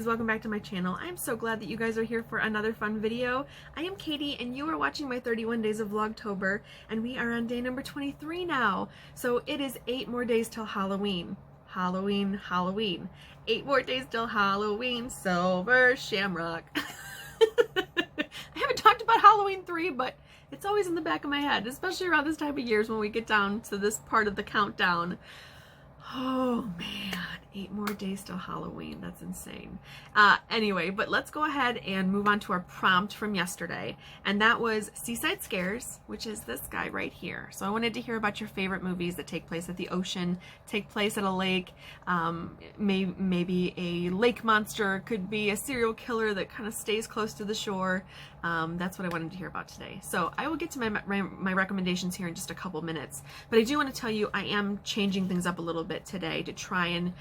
beauties, welcome back to my channel. I'm so glad that you guys are here for another fun video. I am Katie and you are watching my 31 days of Vlogtober, and we are on day number 23 now. So it is 8 more days till Halloween. Halloween. 8 more days till Halloween, Silver Shamrock. I haven't talked about Halloween 3, but it's always in the back of my head, especially around this time of years when we get down to this part of the countdown. Oh man, 8 more days till Halloween. That's insane. Anyway, but let's go ahead and move on to our prompt from yesterday. And that was Seaside Scares, which is this guy right here. So I wanted to hear about your favorite movies that take place at the ocean, take place at a lake, maybe a lake monster, could be a serial killer that kind of stays close to the shore. That's what I wanted to hear about today. So I will get to my recommendations here in just a couple minutes. But I do want to tell you I am changing things up a little bit today to try and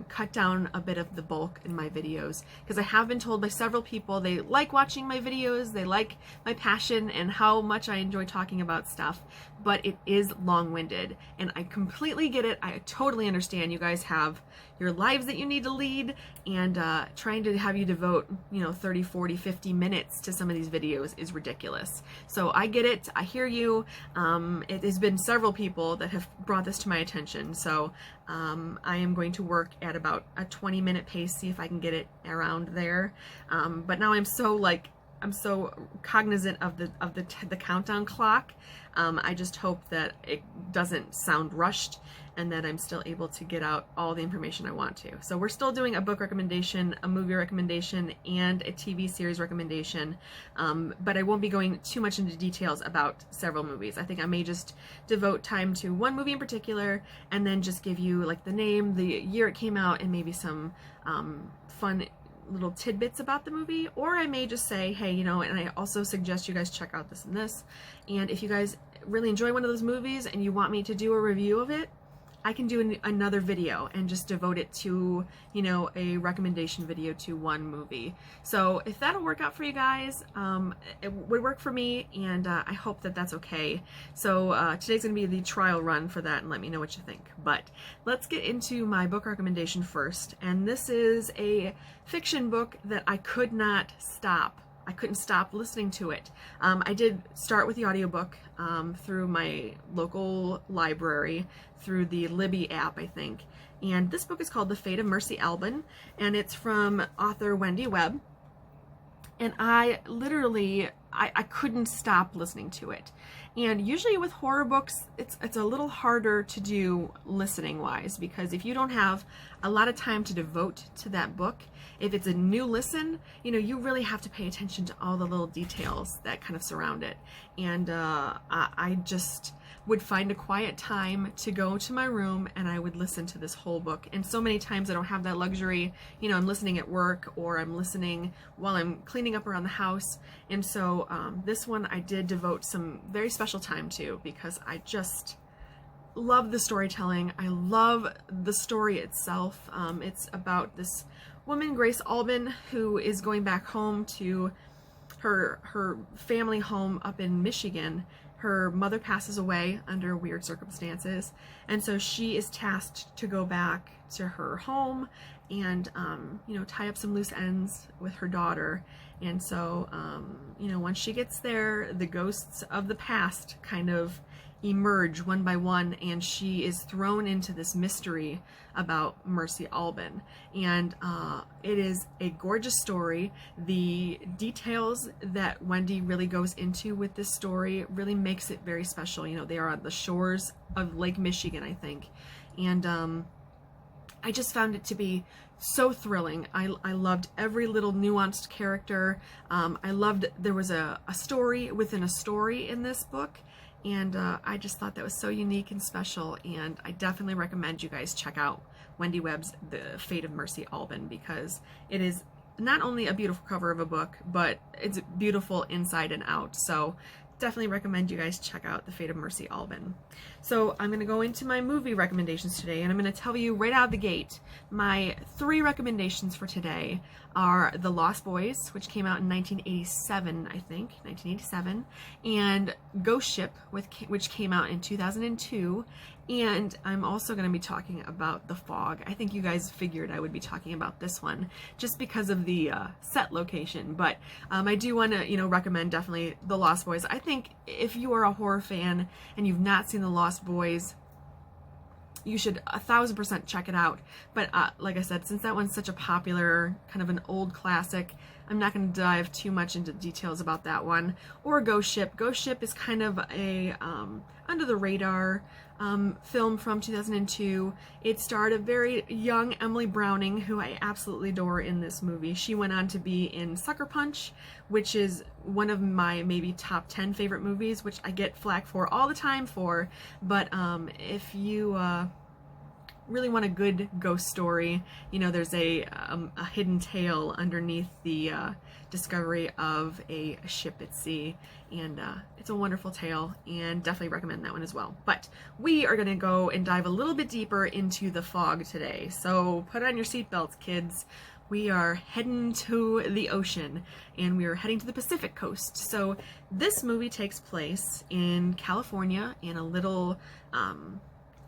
cut down a bit of the bulk in my videos, because I have been told by several people they like watching my videos, they like my passion and how much I enjoy talking about stuff, but it is long-winded, and I completely get it. I totally understand you guys have your lives that you need to lead, and trying to have you devote 30, 40, 50 minutes to some of these videos is ridiculous. So I get it, I hear you. It has been several people that have brought this to my attention, so I am going to work at about a 20-minute pace, see if I can get it around there. But now I'm so cognizant of the countdown clock. I just hope that it doesn't sound rushed and that I'm still able to get out all the information I want to. So we're still doing a book recommendation, a movie recommendation, and a TV series recommendation, but I won't be going too much into details about several movies. I think I may just devote time to one movie in particular and then just give you like the name, the year it came out, and maybe some fun little tidbits about the movie. Or I may just say, hey, and I also suggest you guys check out this and this, and if you guys really enjoy one of those movies and you want me to do a review of it, I can do another video and just devote it to, a recommendation video to one movie. So if that'll work out for you guys, it would work for me, and I hope that that's okay. So today's going to be the trial run for that, and let me know what you think. But let's get into my book recommendation first, and this is a fiction book that I could not stop. I couldn't stop listening to it. I did start with the audiobook through my local library, through the Libby app, I think. And this book is called The Fate of Mercy Alban, and it's from author Wendy Webb. And I literally, I couldn't stop listening to it. And usually with horror books, it's a little harder to do listening-wise, because if you don't have a lot of time to devote to that book, if it's a new listen, you really have to pay attention to all the little details that kind of surround it. And I just would find a quiet time to go to my room and I would listen to this whole book. And so many times I don't have that luxury. I'm listening at work, or I'm listening while I'm cleaning up around the house. And so this one I did devote some very special time to, because I just love the storytelling. I love the story itself. It's about this woman, Grace Alban, who is going back home to her family home up in Michigan. Her mother passes away under weird circumstances, and so she is tasked to go back to her home and tie up some loose ends with her daughter. And so once she gets there, the ghosts of the past kind of emerge one by one, and she is thrown into this mystery about Mercy Alban. And it is a gorgeous story. The details that Wendy really goes into with this story really makes it very special. They are on the shores of Lake Michigan, I think. And I just found it to be so thrilling. I loved every little nuanced character. I loved there was a story within a story in this book. And I just thought that was so unique and special, and I definitely recommend you guys check out Wendy Webb's The Fate of Mercy Alban, because it is not only a beautiful cover of a book, but it's beautiful inside and out. So definitely recommend you guys check out The Fate of Mercy Alban. So I'm going to go into my movie recommendations today, and I'm going to tell you right out of the gate my 3 recommendations for today are The Lost Boys, which came out in 1987, I think, 1987, and Ghost Ship, which came out in 2002, and I'm also going to be talking about The Fog. I think you guys figured I would be talking about this one just because of the set location, but I do want to, recommend definitely The Lost Boys. I think if you are a horror fan and you've not seen The Lost Boys, you should 1000% check it out. But like I said, since that one's such a popular, kind of an old classic, I'm not going to dive too much into details about that one. Or Ghost Ship. Ghost Ship is kind of a under the radar film from 2002. It starred a very young Emily Browning, who I absolutely adore in this movie. She went on to be in Sucker Punch, which is one of my maybe top 10 favorite movies, which I get flack for all the time for. But if you really want a good ghost story, there's a hidden tale underneath the discovery of a ship at sea, and it's a wonderful tale, and definitely recommend that one as well. But we are going to go and dive a little bit deeper into The Fog today, so put on your seatbelts, kids. We are heading to the ocean, and we are heading to the Pacific coast. So this movie takes place in California, in a little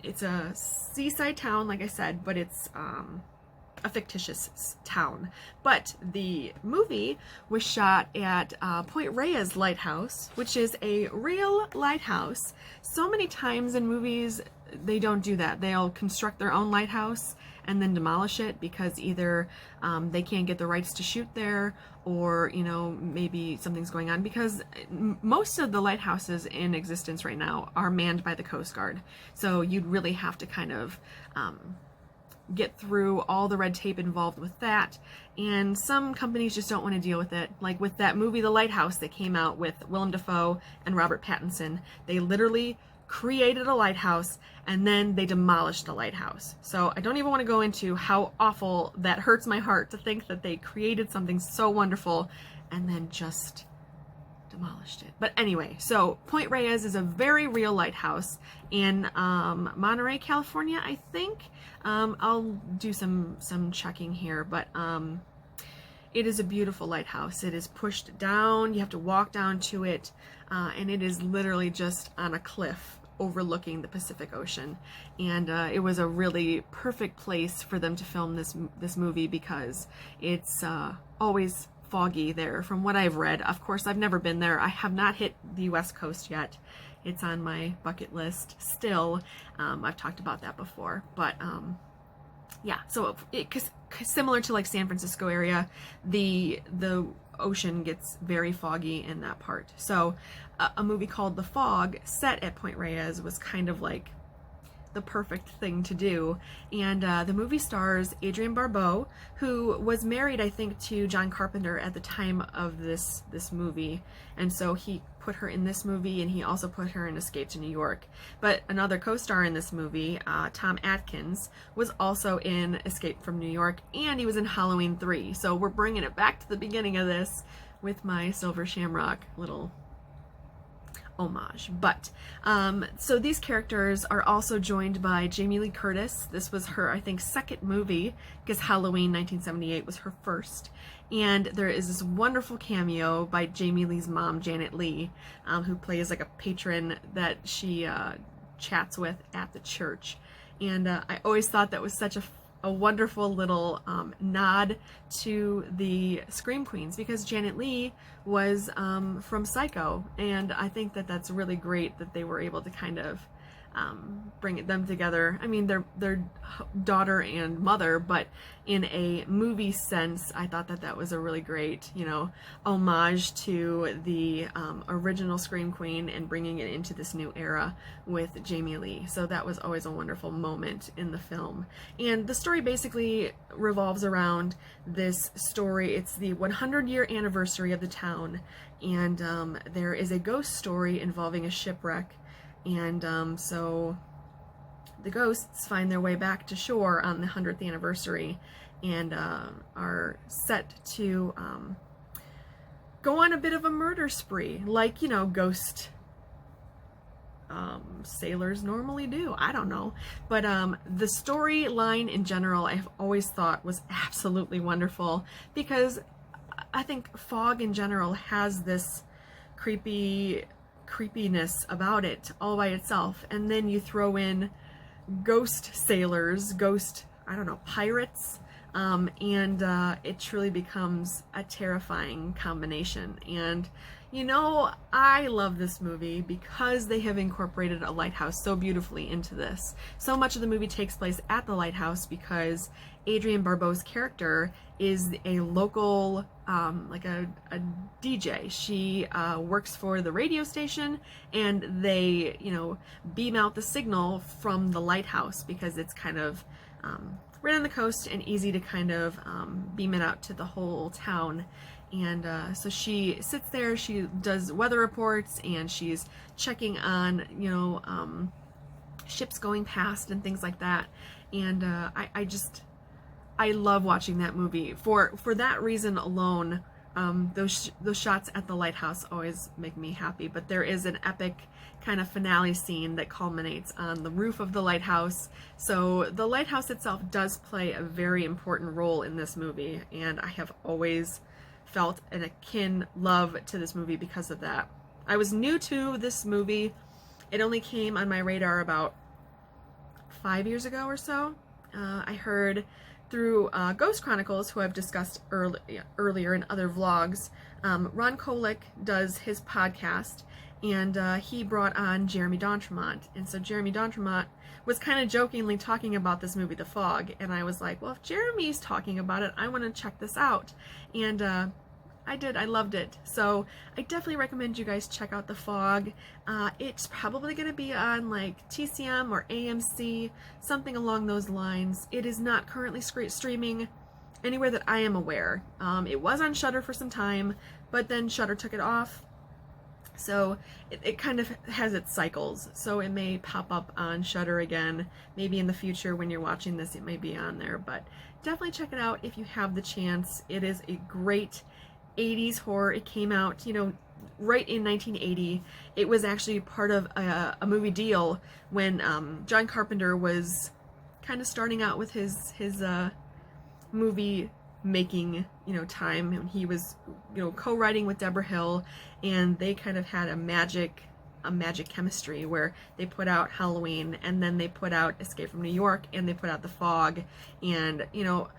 it's a seaside town, like I said, but it's a fictitious town. But the movie was shot at Point Reyes Lighthouse, which is a real lighthouse. So many times in movies, they don't do that. They'll construct their own lighthouse and then demolish it because either they can't get the rights to shoot there, or maybe something's going on, because most of the lighthouses in existence right now are manned by the Coast Guard. So you'd really have to kind of get through all the red tape involved with that, and some companies just don't want to deal with it. Like with that movie The Lighthouse that came out with Willem Dafoe and Robert Pattinson, they literally created a lighthouse and then they demolished the lighthouse. So I don't even want to go into how awful that hurts my heart to think that they created something so wonderful and then just demolished it. But anyway, so Point Reyes is a very real lighthouse in Monterey, California, I think. I'll do some checking here, but it is a beautiful lighthouse. It is pushed down. You have to walk down to it, and it is literally just on a cliff overlooking the Pacific Ocean. And it was a really perfect place for them to film this movie because it's always foggy there, from what I've read. Of course, I've never been there. I have not hit the West Coast yet. It's on my bucket list still. I've talked about that before, but yeah, so because similar to like San Francisco area, the ocean gets very foggy in that part. So a movie called The Fog, set at Point Reyes, was kind of like the perfect thing to do. And the movie stars Adrienne Barbeau, who was married, I think, to John Carpenter at the time of this movie, and so he put her in this movie, and he also put her in Escape to New York. But another co-star in this movie, Tom Atkins, was also in Escape from New York, and he was in Halloween 3. So we're bringing it back to the beginning of this with my Silver Shamrock little homage. But so these characters are also joined by Jamie Lee Curtis. This was her, I think, second movie, because Halloween 1978 was her first. And there is this wonderful cameo by Jamie Lee's mom, Janet Leigh, who plays like a patron that she chats with at the church. And I always thought that was such a wonderful little nod to the Scream Queens, because Janet Leigh was from Psycho, and I think that that's really great that they were able to kind of bring them together. I mean, they're daughter and mother, but in a movie sense, I thought that that was a really great, homage to the original Scream Queen and bringing it into this new era with Jamie Lee. So that was always a wonderful moment in the film. And the story basically revolves around this story. It's the 100-year anniversary of the town, and there is a ghost story involving a shipwreck. And so the ghosts find their way back to shore on the 100th anniversary, and are set to go on a bit of a murder spree, like, ghost sailors normally do. I don't know. But the storyline in general, I've always thought was absolutely wonderful, because I think fog in general has this creepiness about it all by itself. And then you throw in ghost sailors, I don't know, pirates, and it truly becomes a terrifying combination. And you know, I love this movie because they have incorporated a lighthouse so beautifully into this. So much of the movie takes place at the lighthouse because Adrienne Barbeau's character is a local, like a DJ. She works for the radio station, and they, you know, beam out the signal from the lighthouse because it's kind of right on the coast and easy to kind of beam it out to the whole town. And so she sits there, she does weather reports, and she's checking on, you know, ships going past and things like that. And I love watching that movie. For that reason alone, those shots at the lighthouse always make me happy. But there is an epic kind of finale scene that culminates on the roof of the lighthouse. So the lighthouse itself does play a very important role in this movie, and I have always felt an akin love to this movie because of that. I was new to this movie. It only came on my radar about 5 years ago or so. I heard through Ghost Chronicles, who I've discussed earlier in other vlogs. Ron Kolick does his podcast, and he brought on Jeremy D'Entremont. And so Jeremy D'Entremont was kind of jokingly talking about this movie, The Fog, and I was like, well, if Jeremy's talking about it, I want to check this out. And I did. I loved it. So I definitely recommend you guys check out The Fog. It's probably going to be on like TCM or AMC, something along those lines. It is not currently streaming anywhere that I am aware. It was on Shudder for some time, but then Shudder took it off. So it kind of has its cycles. So it may pop up on Shudder again. Maybe in the future when you're watching this, it may be on there. But definitely check it out if you have the chance. It is a great 80s horror. It came out, you know, right in 1980. It was actually part of a movie deal when John Carpenter was kind of starting out with his movie making, you know, time. And he was, you know, co-writing with Deborah Hill, and they kind of had a magic chemistry where they put out Halloween, and then they put out Escape from New York, and they put out The Fog. And, you know,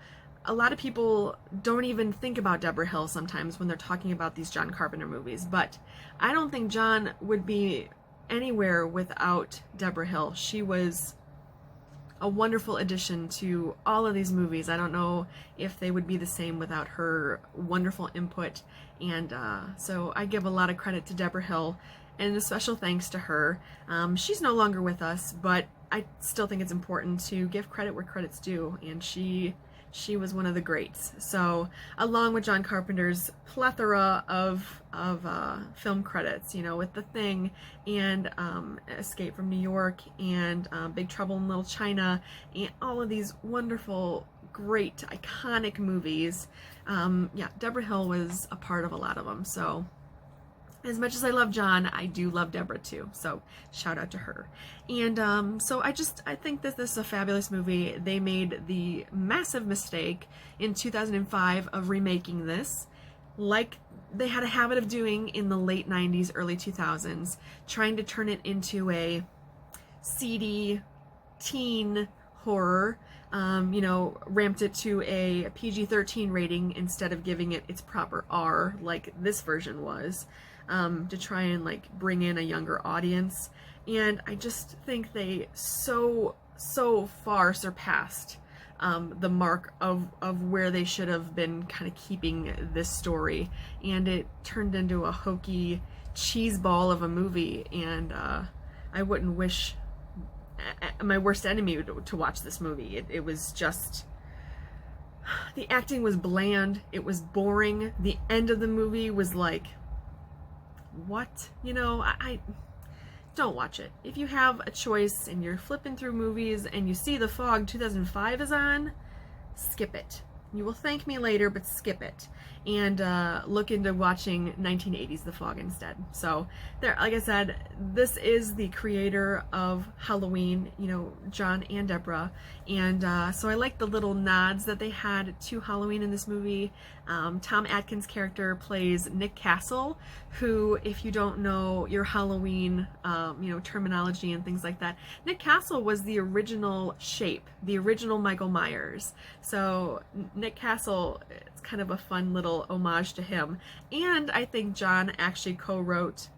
a lot of people don't even think about Deborah Hill sometimes when they're talking about these John Carpenter movies, but I don't think John would be anywhere without Deborah Hill. She was a wonderful addition to all of these movies. I don't know if they would be the same without her wonderful input, and so I give a lot of credit to Deborah Hill, and a special thanks to her. She's no longer with us, but I still think it's important to give credit where credit's due, and she was one of the greats. So along with John Carpenter's plethora of film credits, you know, with The Thing and Escape from New York and Big Trouble in Little China and all of these wonderful, great, iconic movies, yeah, Deborah Hill was a part of a lot of them. So as much as I love John, I do love Deborah too. So shout out to her. And so I think that this is a fabulous movie. They made the massive mistake in 2005 of remaking this, like they had a habit of doing in the late 90s, early 2000s, trying to turn it into a seedy teen horror. You know, ramped it to a PG-13 rating instead of giving it its proper R, like this version was. To try and like bring in a younger audience, and I just think they so far surpassed the mark of where they should have been kind of keeping this story, and it turned into a hokey cheese ball of a movie. And I wouldn't wish my worst enemy to watch this movie. It was just, the acting was bland, it was boring, the end of the movie was like, what? You know, I don't watch it. If you have a choice and you're flipping through movies and you see The Fog 2005 is on, skip it. you will thank me later, but skip it and look into watching 1980's The Fog instead. So there, like I said, this is the creator of Halloween, you know, John and Deborah, and so I like the little nods that they had to Halloween in this movie. Tom Atkins' character plays Nick Castle, who, if you don't know your Halloween, you know, terminology and things like that, Nick Castle was the original Shape, the original Michael Myers. So Nick Castle, it's kind of a fun little homage to him. And I think John actually co-wrote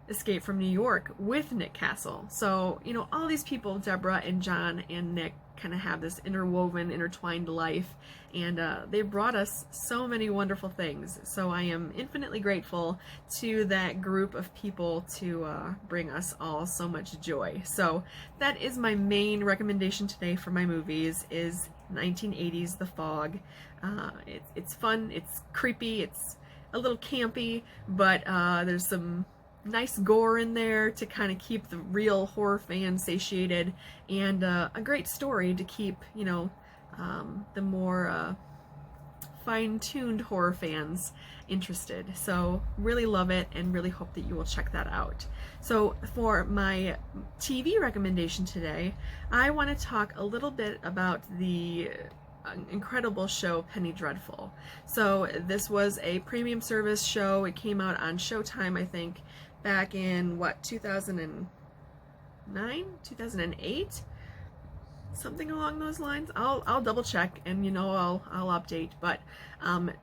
Escape from New York with Nick Castle. So, you know, all these people, Deborah and John and Nick, kind of have this interwoven, intertwined life, and they brought us so many wonderful things. So I am infinitely grateful to that group of people to bring us all so much joy. So that is my main recommendation today for my movies, is 1980's The Fog. It's fun, it's creepy, it's a little campy, but there's some nice gore in there to kind of keep the real horror fans satiated, and a great story to keep, you know, the more fine-tuned horror fans interested. So really love it and really hope that you will check that out. So for my TV recommendation today, I want to talk a little bit about the incredible show Penny Dreadful. So this was a premium service show. It came out on Showtime, I think, back in what, 2009, 2008, something along those lines. I'll double check, and you know, I'll update. But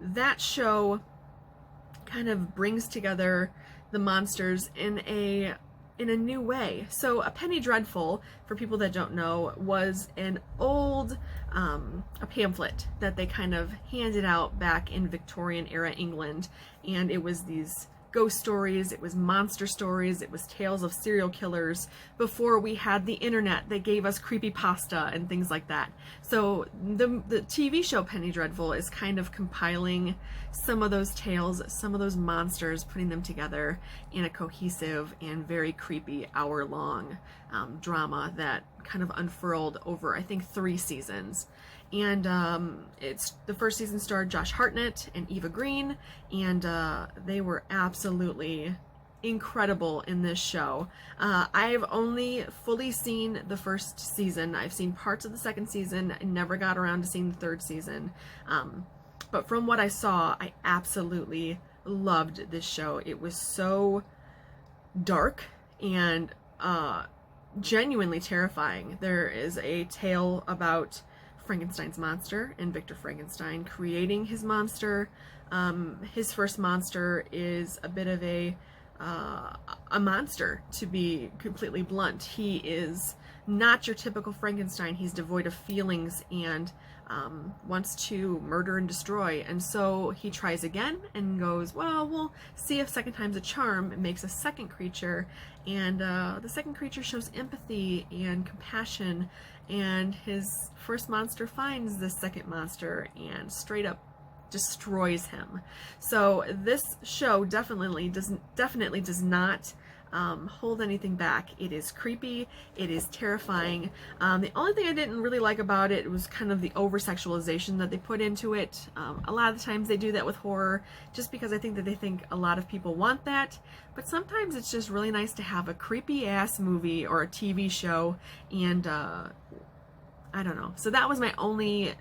that show kind of brings together the monsters in a new way. So a Penny Dreadful, for people that don't know, was an old a pamphlet that they kind of handed out back in Victorian era England, and it was these ghost stories, it was monster stories, it was tales of serial killers before we had the internet that gave us creepypasta and things like that. So the TV show Penny Dreadful is kind of compiling some of those tales, some of those monsters, putting them together in a cohesive and very creepy hour-long drama that kind of unfurled over, I think, 3 seasons. And it's the first season starred Josh Hartnett and Eva Green, and they were absolutely incredible in this show. I've only fully seen the first season. I've seen parts of the second season. I never got around to seeing the third season. But from what I saw, I absolutely loved this show. It was so dark and genuinely terrifying. There is a tale about Frankenstein's monster and Victor Frankenstein creating his monster. His first monster is a bit of a monster, to be completely blunt. He is not your typical Frankenstein. He's devoid of feelings and wants to murder and destroy. And so he tries again and goes, well, we'll see if second time's a charm. It makes a second creature, and the second creature shows empathy and compassion, and his first monster finds this second monster and straight up destroys him. So this show definitely does not hold anything back. It is creepy, it is terrifying. The only thing I didn't really like about it was kind of the over-sexualization that they put into it. A lot of the times they do that with horror, just because I think that they think a lot of people want that, but sometimes it's just really nice to have a creepy-ass movie or a TV show, and I don't know. So that was my only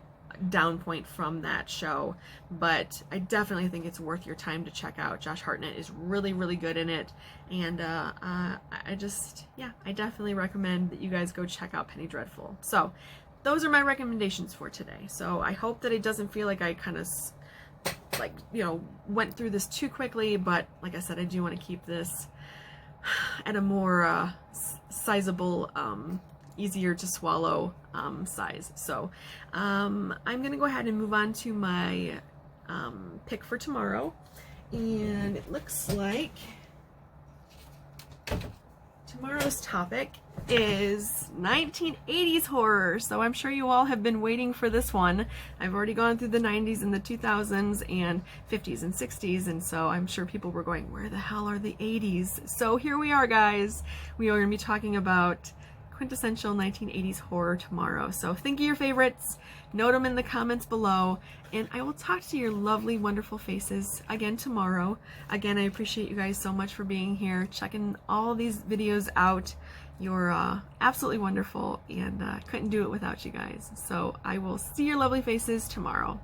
down point from that show, but I definitely think it's worth your time to check out. Josh Hartnett is really, really good in it, and I definitely recommend that you guys go check out Penny Dreadful. So those are my recommendations for today. So I hope that it doesn't feel like I kind of went through this too quickly, but like I said, I do want to keep this at a more sizable, easier to swallow size. So I'm gonna go ahead and move on to my pick for tomorrow, and it looks like tomorrow's topic is 1980s horror. So I'm sure you all have been waiting for this one. I've already gone through the 90s and the 2000s and 50s and 60s, and so I'm sure people were going, where the hell are the 80s? So here we are, guys. We are going to be talking about quintessential 1980s horror tomorrow. So think of your favorites, note them in the comments below, and I will talk to your lovely, wonderful faces again tomorrow. Again, I appreciate you guys so much for being here, checking all these videos out. You're absolutely wonderful, and couldn't do it without you guys. So I will see your lovely faces tomorrow.